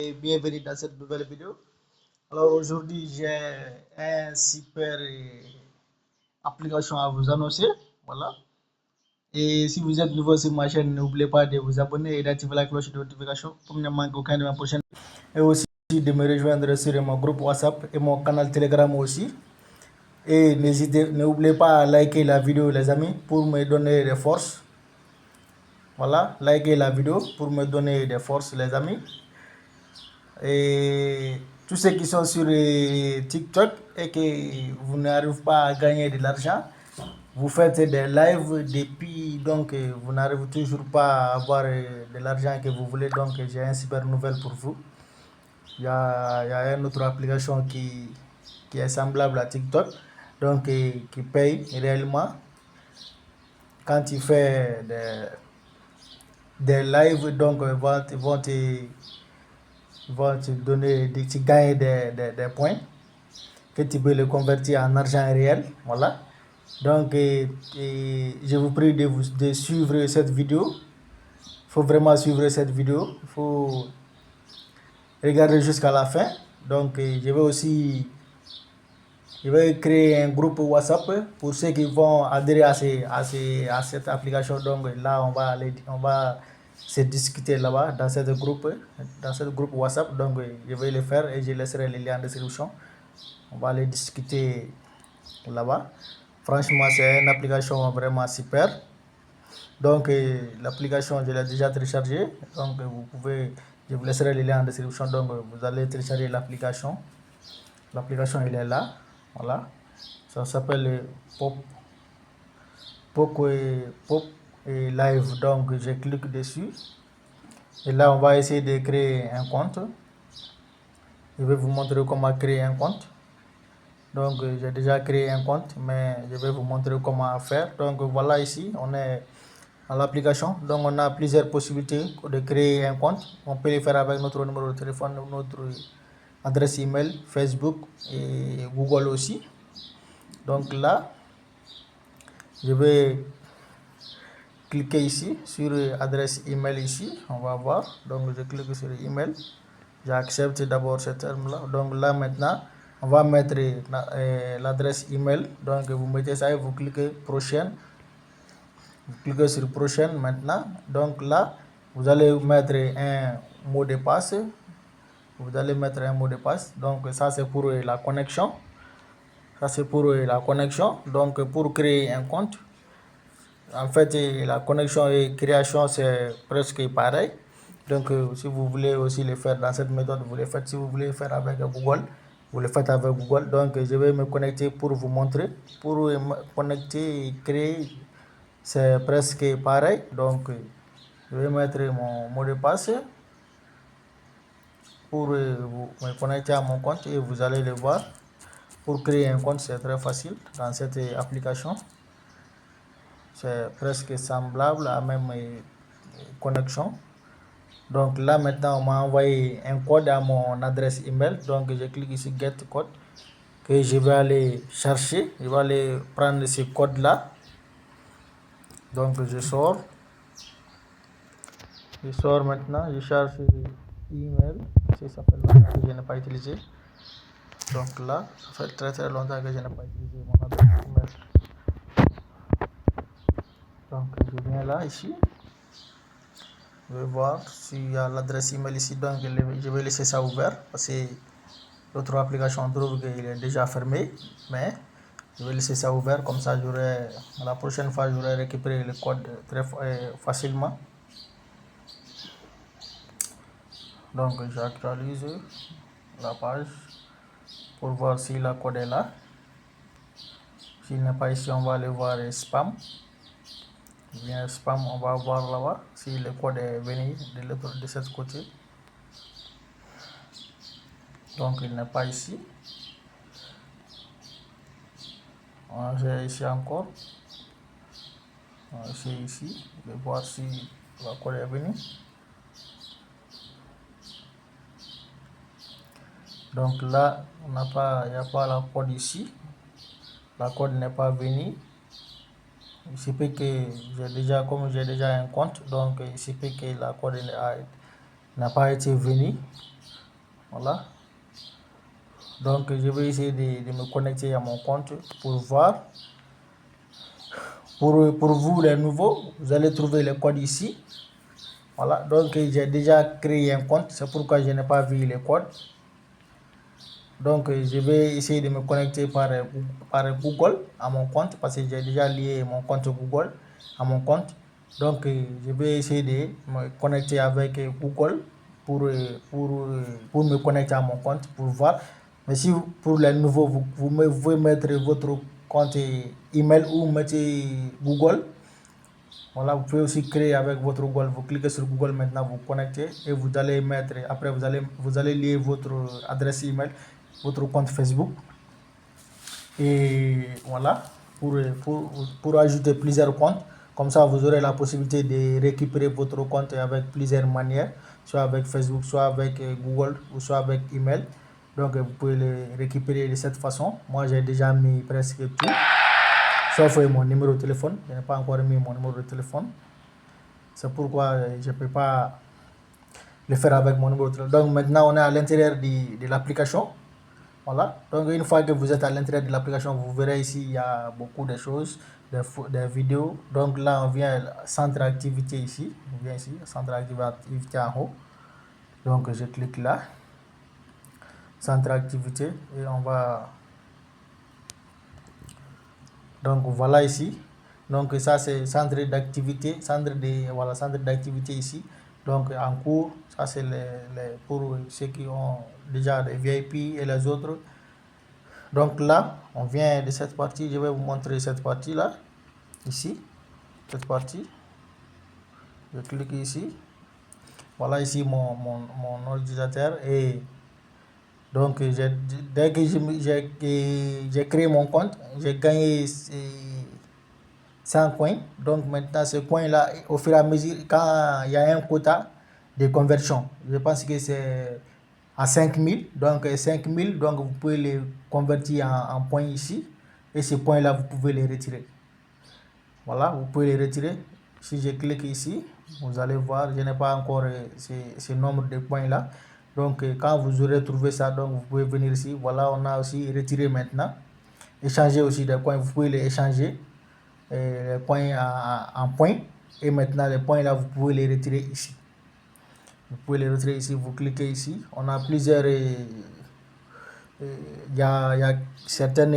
et bienvenue dans cette nouvelle vidéo. Alors aujourd'hui, j'ai un super application à vous annoncer. Voilà. Et si vous êtes nouveau sur ma chaîne, n'oubliez pas de vous abonner et d'activer la cloche de notification pour ne manquer aucun de mes prochaines vidéos. Et aussi de me rejoindre sur mon groupe WhatsApp et mon canal Telegram aussi. Et n'oubliez pas à liker la vidéo les amis pour me donner des forces. Voilà, likez la vidéo pour me donner des forces les amis. Et tous ceux qui sont sur TikTok et que vous n'arrivez pas à gagner de l'argent, vous faites des lives depuis, donc vous n'arrivez toujours pas à avoir de l'argent que vous voulez, donc j'ai une super nouvelle pour vous. Il y a une autre application qui est semblable à TikTok, donc qui paye réellement quand tu fais des lives, donc vont te donner, tu gagnes des points que tu peux les convertir en argent réel. Voilà. Donc, je vous prie de suivre cette vidéo. Il faut vraiment suivre cette vidéo. Il faut regarder jusqu'à la fin. Donc, je vais créer un groupe WhatsApp pour ceux qui vont adhérer à cette application. Donc là, on va se discuter là-bas dans ce groupe WhatsApp. Donc je vais le faire et je laisserai les liens en description. On va aller discuter là-bas. Franchement, c'est une application vraiment super. Donc l'application, je l'ai déjà téléchargée. Donc je vous laisserai les liens en description. Donc vous allez télécharger l'application. L'application, elle est là. Voilà. Ça s'appelle Pop et Live. Donc je clique dessus. Et là, on va essayer de créer un compte. Je vais vous montrer comment créer un compte. Donc j'ai déjà créé un compte, mais je vais vous montrer comment faire. Donc voilà, ici on est à l'application. Donc on a plusieurs possibilités de créer un compte. On peut le faire avec notre numéro de téléphone, notre adresse email, Facebook et Google aussi. Donc là, je vais cliquer ici sur adresse email ici. On va voir. Donc je clique sur email. J'accepte d'abord ce terme là. Donc là maintenant, on va mettre l'adresse email. Donc vous mettez ça et vous cliquez prochaine. Vous cliquez sur prochaine maintenant. Donc là, vous allez mettre un mot de passe. Vous allez mettre un mot de passe. Donc ça c'est pour la connexion. Ça c'est pour la connexion. Donc pour créer un compte, en fait la connexion et création c'est presque pareil. Donc si vous voulez aussi le faire dans cette méthode, vous le faites. Si vous voulez le faire avec Google, vous le faites avec Google. Donc je vais me connecter pour vous montrer. Pour me connecter et créer, c'est presque pareil. Donc je vais mettre mon mot de passe pour me connecter à mon compte et vous allez le voir. Pour créer un compte, c'est très facile dans cette application. C'est presque semblable à même connexion. Donc là maintenant on m'a envoyé un code à mon adresse email. Donc je clique ici get code que je vais aller chercher. Je vais aller prendre ce code là. Donc je sors maintenant. Je cherche email. Ça s'appelle que je n'ai pas utilisé. Donc là, ça fait très longtemps que je n'ai pas utilisé mon adresse email. Donc je viens là ici. Je vais voir s'il y a l'adresse email ici. Donc je vais laisser ça ouvert parce que l'autre application trouve qu'il est déjà fermé. Mais je vais laisser ça ouvert comme ça la prochaine fois j'aurai récupéré le code très facilement. Donc j'actualise la page pour voir si la code est là. S'il n'est pas ici, on va aller voir spam. Bien spam, on va voir là-bas si le code est venu de cette côté. Donc il n'est pas ici. J'ai ici encore. Ici, je vais voir si la code est venu. Donc là, il n'y a pas la code ici. La code n'est pas venue. Il se peut que comme j'ai déjà un compte, donc il se peut que la code n'a pas été venue. Voilà. Donc, je vais essayer de me connecter à mon compte pour voir. Pour vous, les nouveaux, vous allez trouver les codes ici. Voilà. Donc, j'ai déjà créé un compte. C'est pourquoi je n'ai pas vu les codes. Donc, je vais essayer de me connecter par Google à mon compte parce que j'ai déjà lié mon compte Google à mon compte. Donc, je vais essayer de me connecter avec Google pour me connecter à mon compte pour voir. Mais si pour les nouveaux, vous pouvez mettre votre compte email ou mettez Google. Voilà, vous pouvez aussi créer avec votre Google. Vous cliquez sur Google maintenant, vous connectez et vous allez mettre, après vous allez lier votre adresse email, votre compte Facebook. Et voilà, pour ajouter plusieurs comptes. Comme ça, vous aurez la possibilité de récupérer votre compte avec plusieurs manières, soit avec Facebook, soit avec Google, ou soit avec email. Donc, vous pouvez le récupérer de cette façon. Moi, j'ai déjà mis presque tout, sauf mon numéro de téléphone. Je n'ai pas encore mis mon numéro de téléphone. C'est pourquoi je ne peux pas le faire avec mon numéro de téléphone. Donc, maintenant, on est à l'intérieur de l'application. Voilà. Donc, une fois que vous êtes à l'intérieur de l'application, vous verrez ici, il y a beaucoup de choses, des vidéos. Donc là, on vient centre activité ici. On vient ici, centre activité en haut. Donc, je clique là, centre activité, et on va. Donc, voilà ici. Donc, ça, c'est centre d'activité, voilà, centre d'activité ici. Donc, en cours, ça, c'est pour ceux qui ont déjà des VIP et les autres. Donc là, on vient de cette partie. Je vais vous montrer cette partie-là, ici, cette partie. Je clique ici. Voilà ici mon ordinateur. Et donc, dès que j'ai créé mon compte, j'ai gagné 100 coins. Donc maintenant, ce coin-là, au fur et à mesure, quand il y a un quota de conversion, je pense que c'est à 5000. Donc 5000, donc vous pouvez les convertir en points ici. Et ces points-là, vous pouvez les retirer. Voilà, vous pouvez les retirer. Si je clique ici, vous allez voir, je n'ai pas encore ce nombre de points-là. Donc quand vous aurez trouvé ça, donc vous pouvez venir ici. Voilà, on a aussi retiré maintenant. Échanger aussi des points, vous pouvez les échanger. Les points en points. Et maintenant, les points là, vous pouvez les retirer ici. Vous pouvez les retirer ici, vous cliquez ici. On a plusieurs. Il y a certaines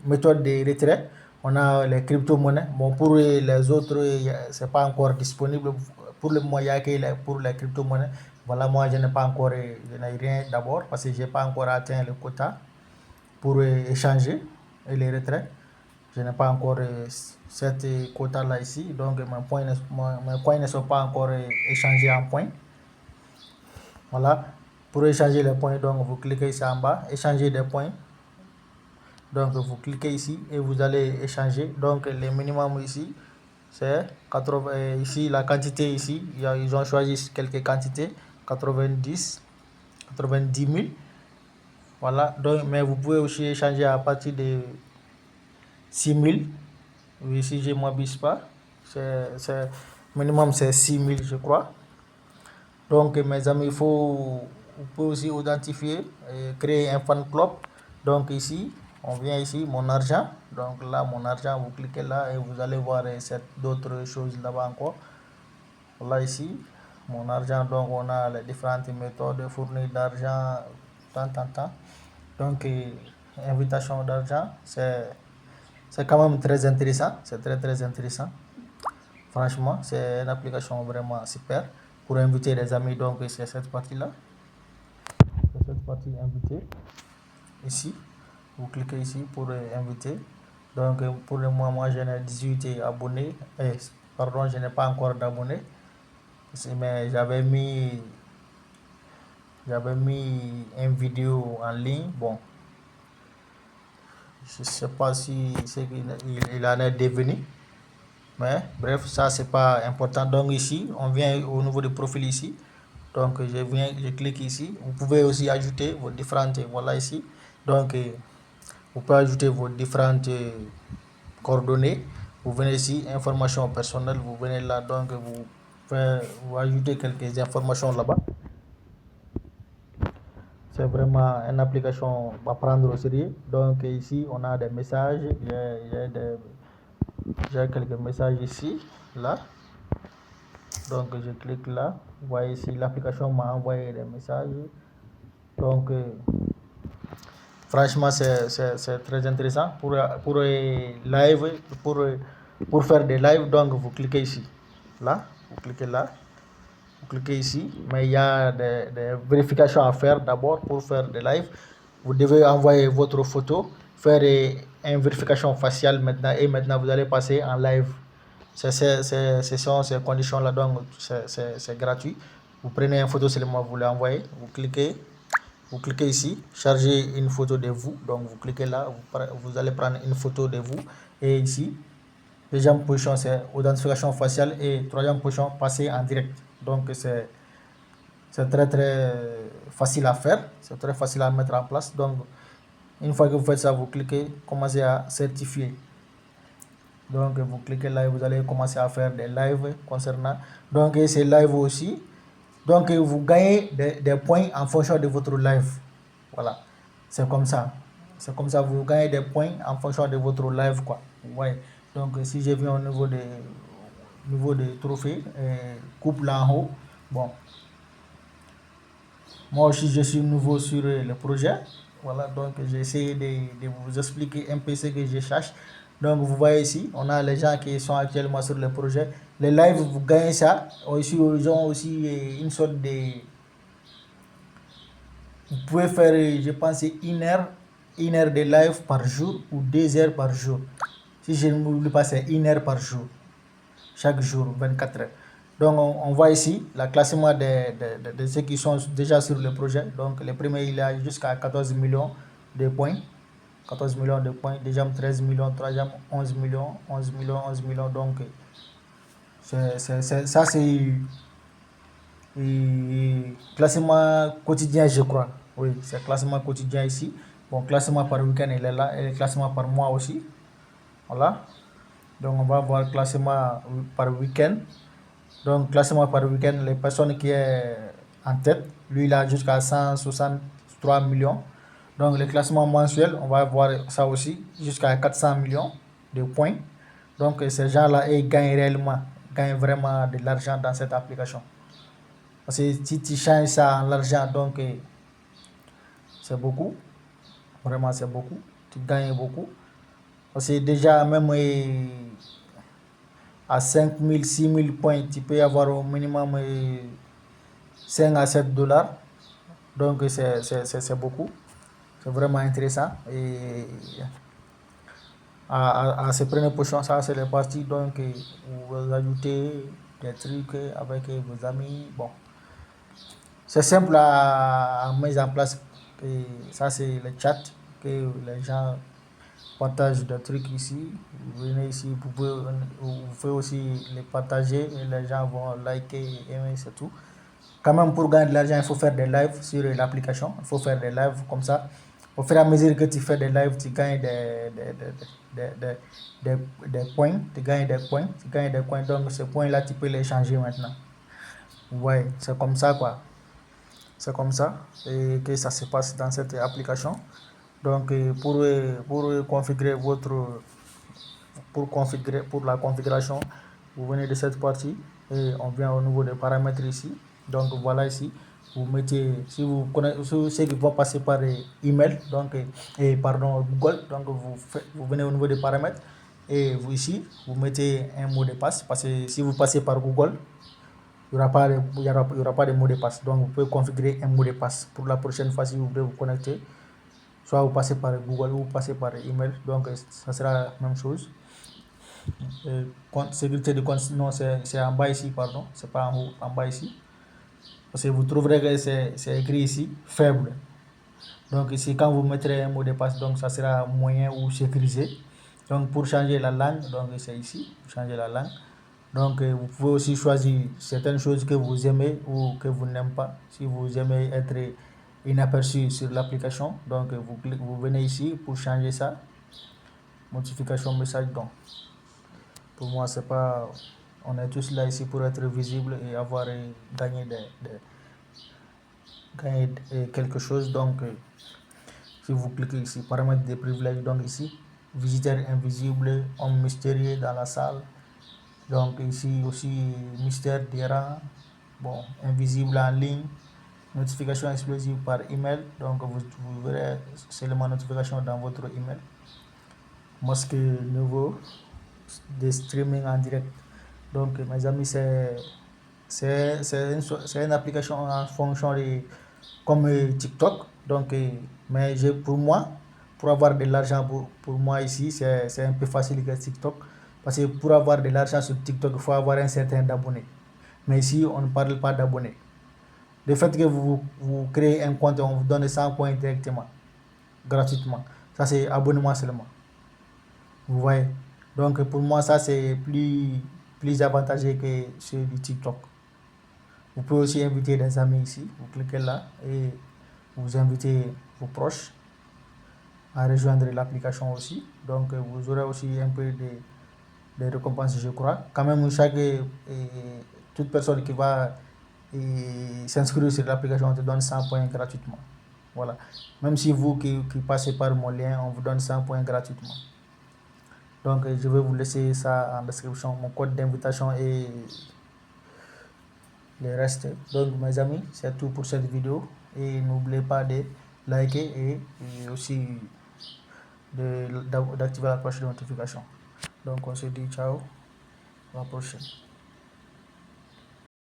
méthodes de retrait. On a les crypto-monnaies. Bon, pour les autres, c'est pas encore disponible. Pour le moment, il y a que pour les crypto-monnaies. Voilà, moi, je n'ai pas encore, je n'ai rien d'abord parce que je n'ai pas encore atteint le quota pour échanger et les retraits. Je n'ai pas encore cette quota-là ici. Donc, mes coins ne sont pas encore échangés en points. Voilà. Pour échanger les points, donc vous cliquez ici en bas, échanger des points. Donc, vous cliquez ici et vous allez échanger. Donc, le minimum ici, c'est 80. Ici, la quantité ici, ils ont choisi quelques quantités, 90 000. Voilà. Donc, mais vous pouvez aussi échanger à partir de 6000. Oui, si je ne m'abuse pas, c'est minimum c'est 6000, je crois. Donc, mes amis, vous pouvez aussi identifier et créer un fan club. Donc ici, on vient ici, mon argent. Donc là, mon argent, vous cliquez là et vous allez voir d'autres choses là-bas encore. Voilà ici, mon argent. Donc on a les différentes méthodes de fournir d'argent, tant. Donc, invitation d'argent, c'est quand même très intéressant. C'est très intéressant. Franchement, c'est une application vraiment super pour inviter des amis. Donc, c'est cette partie-là. C'est cette partie inviter. Ici, vous cliquez ici pour inviter. Donc, pour le moment, moi, j'en ai 18 abonnés. Pardon, je n'ai pas encore d'abonnés. Mais j'avais mis une vidéo en ligne. Bon, je ne sais pas si il en est devenu. Mais bref, ça c'est pas important. Donc ici, on vient au niveau du profil ici. Donc je clique ici. Vous pouvez aussi ajouter vos différentes, voilà ici. Donc vous pouvez ajouter vos différentes coordonnées. Vous venez ici, informations personnelles, vous venez là, donc vous ajoutez quelques informations là-bas. C'est vraiment une application à prendre au sérieux. Donc ici, on a des messages. J'ai quelques messages ici, là. Donc je clique là. Vous voyez ici, l'application m'a envoyé des messages. Donc franchement, c'est très intéressant. Pour live, pour faire des lives, donc vous cliquez ici. Là, vous cliquez là. Vous cliquez ici, mais il y a des vérifications à faire d'abord pour faire des lives. Vous devez envoyer votre photo, faire une vérification faciale maintenant, et maintenant vous allez passer en live. C'est ces conditions-là, donc c'est gratuit. Vous prenez une photo seulement, vous l'envoyez, vous cliquez ici, charger une photo de vous. Donc vous cliquez là, vous allez prendre une photo de vous. Et ici, deuxième position, c'est identification faciale. Et troisième position, passer en direct. Donc c'est très facile à faire, c'est très facile à mettre en place. Donc une fois que vous faites ça, vous cliquez, commencez à certifier. Donc vous cliquez là et vous allez commencer à faire des lives concernant. Donc ces lives aussi. Donc vous gagnez des points en fonction de votre live. Voilà, c'est comme ça. C'est comme ça, vous gagnez des points en fonction de votre live, quoi. Ouais. Donc si je viens au niveau des trophées, coupe là en haut. Bon, moi aussi je suis nouveau sur le projet. Voilà, donc j'ai essayé de vous expliquer un peu ce que je cherche. Donc vous voyez ici, on a les gens qui sont actuellement sur le projet. Les lives, vous gagnez ça. Aussi, ils ont aussi une sorte de... Vous pouvez faire, je pense, une heure de live par jour ou 2 heures par jour. Si je ne m'oublie pas, c'est 1 heure par jour. Chaque jour, 24 heures. Donc on voit ici le classement de ceux qui sont déjà sur le projet. Donc le premier, il a jusqu'à 14 millions de points. 14 millions de points. Deuxième, 13 millions. Troisième, 11 millions. 11 millions, 11 millions. Donc ça, c'est classement quotidien, je crois. Oui, c'est classement quotidien ici. Bon, classement par week-end, il est là. Et classement par mois aussi. Voilà. Donc on va voir classement par week-end. Donc classement par week-end, les personnes qui est en tête, lui il a jusqu'à 163 millions. Donc le classement mensuel, on va voir ça aussi, jusqu'à 400 millions de points. Donc ces gens-là, ils gagnent réellement, gagnent vraiment de l'argent dans cette application. Parce que si tu changes ça en l'argent, donc c'est beaucoup. Vraiment, c'est beaucoup. Tu gagnes beaucoup. Parce que déjà, même à 5000, 6000 points, tu peux avoir au minimum 5 à 7 dollars. Donc, c'est beaucoup. C'est vraiment intéressant. Et à ces premières positions, ça, c'est les parties. Donc, vous ajoutez des trucs avec vos amis. Bon, c'est simple à mettre en place. Et ça, c'est le chat que les gens partagent des trucs ici. Vous venez ici, vous pouvez aussi les partager et les gens vont liker, aimer, c'est tout. Quand même, pour gagner de l'argent, il faut faire des lives sur l'application. Il faut faire des lives comme ça. Au fur et à mesure que tu fais des lives, tu gagnes des points. Tu gagnes des points. Tu gagnes des points. Donc, ces points-là, tu peux les changer maintenant. Ouais, c'est comme ça, quoi. C'est comme ça et que ça se passe dans cette application. Donc, pour configurer pour la configuration, vous venez de cette partie et on vient au niveau des paramètres ici. Donc voilà ici, vous mettez, si vous connaissez ceux qui vont passer par email, donc pardon Google, donc vous venez au niveau des paramètres et vous ici vous mettez un mot de passe parce que si vous passez par Google, il n'y aura pas de mot de passe. Donc vous pouvez configurer un mot de passe pour la prochaine fois si vous voulez vous connecter. Soit vous passez par Google ou vous passez par email, donc ça sera la même chose. Sécurité de compte, non, c'est en bas ici, pardon, c'est pas en haut, en bas ici. Parce que vous trouverez que c'est écrit ici, faible. Donc ici, quand vous mettrez un mot de passe, donc ça sera moyen ou sécurisé. Donc pour changer la langue, donc c'est ici, pour changer la langue. Donc vous pouvez aussi choisir certaines choses que vous aimez ou que vous n'aimez pas. Si vous aimez être inaperçu sur l'application, donc vous venez ici pour changer ça. Notification message, donc pour moi c'est pas, on est tous là ici pour être visible et avoir gagné gagner quelque chose. Donc, si vous cliquez ici, paramètres des privilèges, donc ici, visiteur invisible, homme mystérieux dans la salle. Donc ici aussi, mystère des rangs, bon, invisible en ligne, notification explosive par email. Donc vous verrez seulement notification dans votre email. Masque nouveau, des streaming en direct. Donc mes amis, c'est une application en fonction de comme TikTok. Donc mais pour moi, pour avoir de l'argent pour moi ici, c'est un peu facile que TikTok. Parce que pour avoir de l'argent sur TikTok, il faut avoir un certain d'abonnés. Mais ici, on ne parle pas d'abonnés. Le fait que vous créez un compte, on vous donne 100 points directement, gratuitement. Ça, c'est abonnement seulement. Vous voyez. Donc, pour moi, ça, c'est plus avantageux que celui du TikTok. Vous pouvez aussi inviter des amis ici. Vous cliquez là et vous invitez vos proches à rejoindre l'application aussi. Donc, vous aurez aussi un peu de récompenses, je crois. Quand même, toute personne qui va s'inscrire sur l'application, on te donne 100 points gratuitement. Voilà. Même si vous qui passez par mon lien, on vous donne 100 points gratuitement. Donc, je vais vous laisser ça en description, mon code d'invitation et le reste. Donc, mes amis, c'est tout pour cette vidéo. Et n'oubliez pas de liker et aussi d'activer la cloche de notification. Donc, on se dit ciao, à la prochaine.